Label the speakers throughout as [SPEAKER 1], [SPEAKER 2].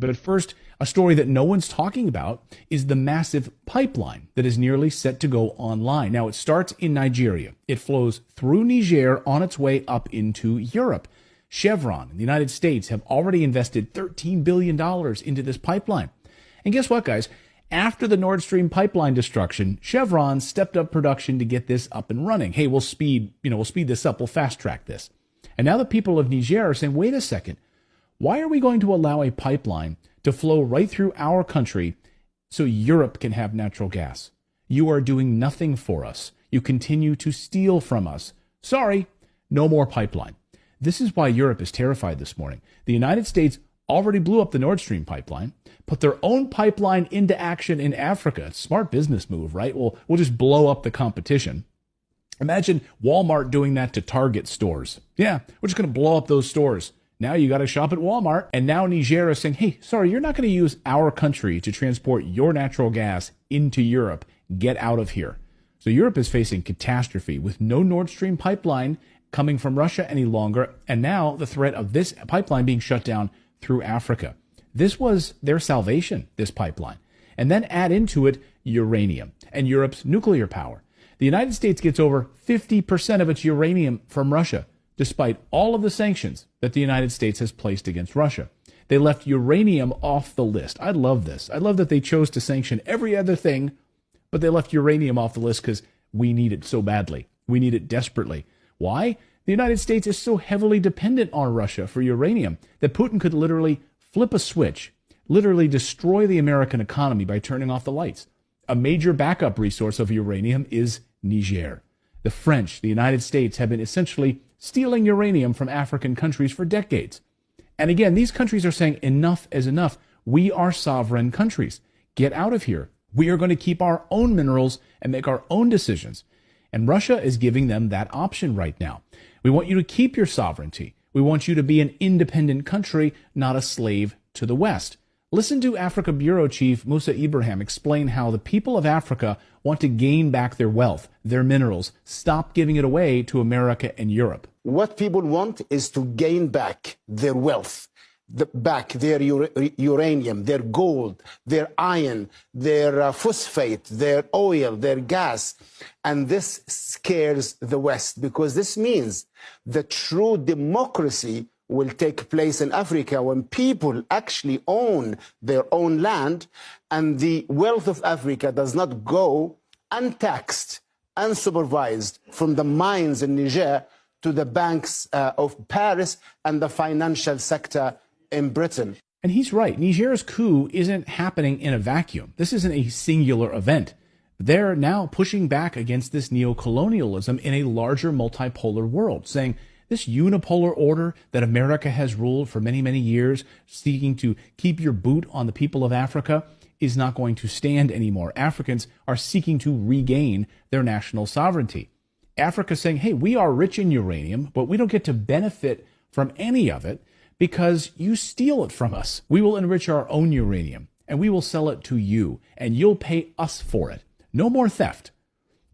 [SPEAKER 1] But first, a story that no one's talking about is the massive pipeline that is nearly set to go online. Now, it starts in Nigeria. It flows through Niger on its way up into Europe. Chevron and the United States have already invested $13 billion into this pipeline. And guess what, guys? After the Nord Stream pipeline destruction, Chevron stepped up production to get this up and running. Hey, we'll speed this up. We'll fast track this. And now the people of Niger are saying, wait a second. Why are we going to allow a pipeline to flow right through our country so Europe can have natural gas? You are doing nothing for us. You continue to steal from us. Sorry, no more pipeline. This is why Europe is terrified this morning. The United States already blew up the Nord Stream pipeline, put their own pipeline into action in Africa. Smart business move, right? We'll just blow up the competition. Imagine Walmart doing that to Target stores. Yeah, we're just going to blow up those stores. Now you got to shop at Walmart. And now Niger is saying, hey, sorry, you're not going to use our country to transport your natural gas into Europe. Get out of here. So Europe is facing catastrophe with no Nord Stream pipeline coming from Russia any longer. And now the threat of this pipeline being shut down through Africa. This was their salvation, this pipeline. And then add into it uranium and Europe's nuclear power. The United States gets over 50% of its uranium from Russia, despite all of the sanctions that the United States has placed against Russia. They left uranium off the list. I love this. I love that they chose to sanction every other thing, but they left uranium off the list because we need it so badly. We need it desperately. Why? The United States is so heavily dependent on Russia for uranium that Putin could literally flip a switch, literally destroy the American economy by turning off the lights. A major backup resource of uranium is Niger. The French, the United States, have been essentially stealing uranium from African countries for decades. And again, these countries are saying enough is enough. We are sovereign countries. Get out of here. We are going to keep our own minerals and make our own decisions. And Russia is giving them that option right now. We want you to keep your sovereignty. We want you to be an independent country, not a slave to the West. Listen to Africa Bureau Chief Musa Ibrahim explain how the people of Africa want to gain back their wealth, their minerals, stop giving it away to America and Europe.
[SPEAKER 2] What people want is to gain back their wealth, back their uranium, their gold, their iron, their phosphate, their oil, their gas. And this scares the West because this means the true democracy will take place in Africa when people actually own their own land and the wealth of Africa does not go untaxed, unsupervised from the mines in Niger to the banks of Paris and the financial sector in Britain.
[SPEAKER 1] And he's right. Niger's coup isn't happening in a vacuum. This isn't a singular event. They're now pushing back against this neocolonialism in a larger multipolar world, saying this unipolar order that America has ruled for many, many years, seeking to keep your boot on the people of Africa, is not going to stand anymore. Africans are seeking to regain their national sovereignty. Africa saying, hey, we are rich in uranium, but we don't get to benefit from any of it because you steal it from us. We will enrich our own uranium, and we will sell it to you, and you'll pay us for it. No more theft.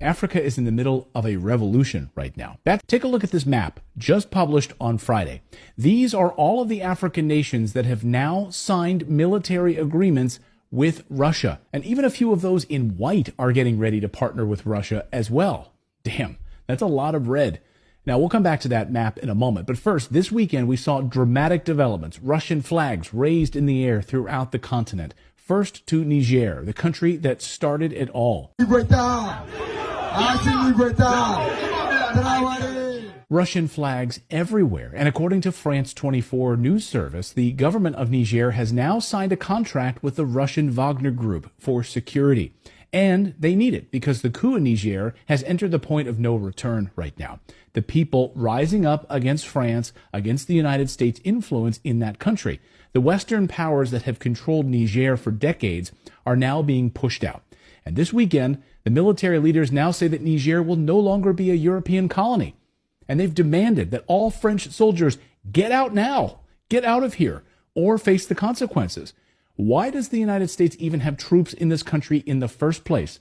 [SPEAKER 1] Africa is in the middle of a revolution right now. Take a look at this map just published on Friday. These are all of the African nations that have now signed military agreements with Russia. And even a few of those in white are getting ready to partner with Russia as well. Damn, that's a lot of red. Now, we'll come back to that map in a moment. But first, this weekend, we saw dramatic developments. Russian flags raised in the air throughout the continent. First to Niger, the country that started it all. Russian flags everywhere. And according to France 24 news service, the government of Niger has now signed a contract with the Russian Wagner Group for security. And they need it because the coup in Niger has entered the point of no return right now. The people rising up against France, against the United States' influence in that country. The Western powers that have controlled Niger for decades are now being pushed out. And this weekend, the military leaders now say that Niger will no longer be a European colony. And they've demanded that all French soldiers get out now, get out of here, or face the consequences. Why does the United States even have troops in this country in the first place?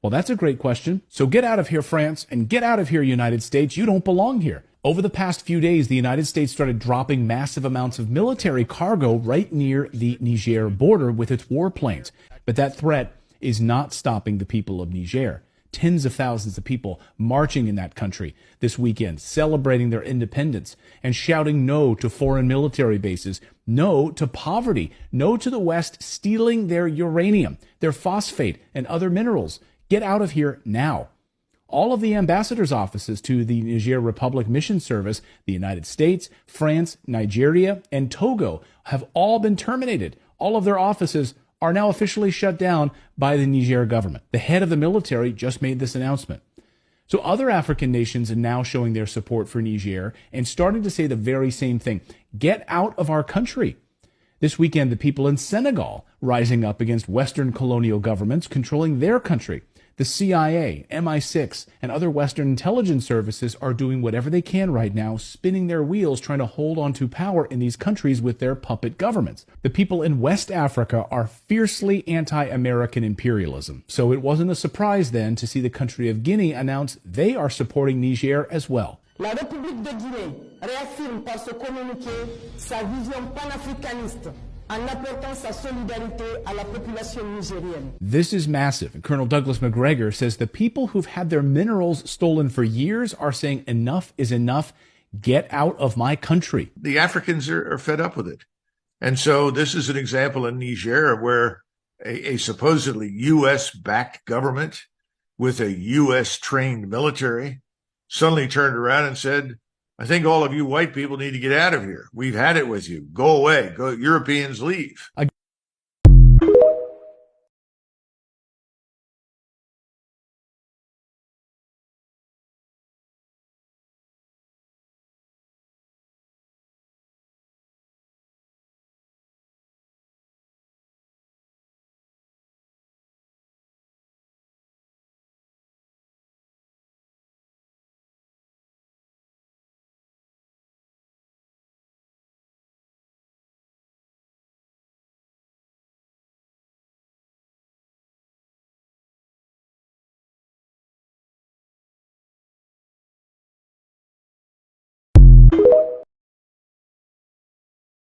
[SPEAKER 1] Well, that's a great question. So get out of here, France, and get out of here, United States. You don't belong here. Over the past few days, the United States started dropping massive amounts of military cargo right near the Niger border with its warplanes. But that threat is not stopping the people of Niger. Tens of thousands of people marching in that country this weekend, celebrating their independence and shouting no to foreign military bases, no to poverty, no to the West stealing their uranium, their phosphate, and other minerals. Get out of here now. All of the ambassadors' offices to the Niger Republic Mission Service, the United States, France, Nigeria, and Togo have all been terminated. All of their offices are now officially shut down by the Niger government. The head of the military just made this announcement. So other African nations are now showing their support for Niger and starting to say the very same thing. Get out of our country. This weekend, the people in Senegal rising up against Western colonial governments controlling their country. The CIA, MI6, and other Western intelligence services are doing whatever they can right now, spinning their wheels, trying to hold on to power in these countries with their puppet governments. The people in West Africa are fiercely anti-American imperialism, so it wasn't a surprise then to see the country of Guinea announce they are supporting Niger as well.
[SPEAKER 3] La République de Guinée réaffirme par ce communiqué sa vision panafricaniste en apportant sa solidarité à la population nigérienne.
[SPEAKER 1] This is massive. And Colonel Douglas McGregor says the people who've had their minerals stolen for years are saying enough is enough. Get out of my country.
[SPEAKER 4] The Africans are fed up with it. And so this is an example in Niger where a supposedly U.S.-backed government with a U.S.-trained military suddenly turned around and said, I think all of you white people need to get out of here. We've had it with you. Go away. Go, Europeans leave.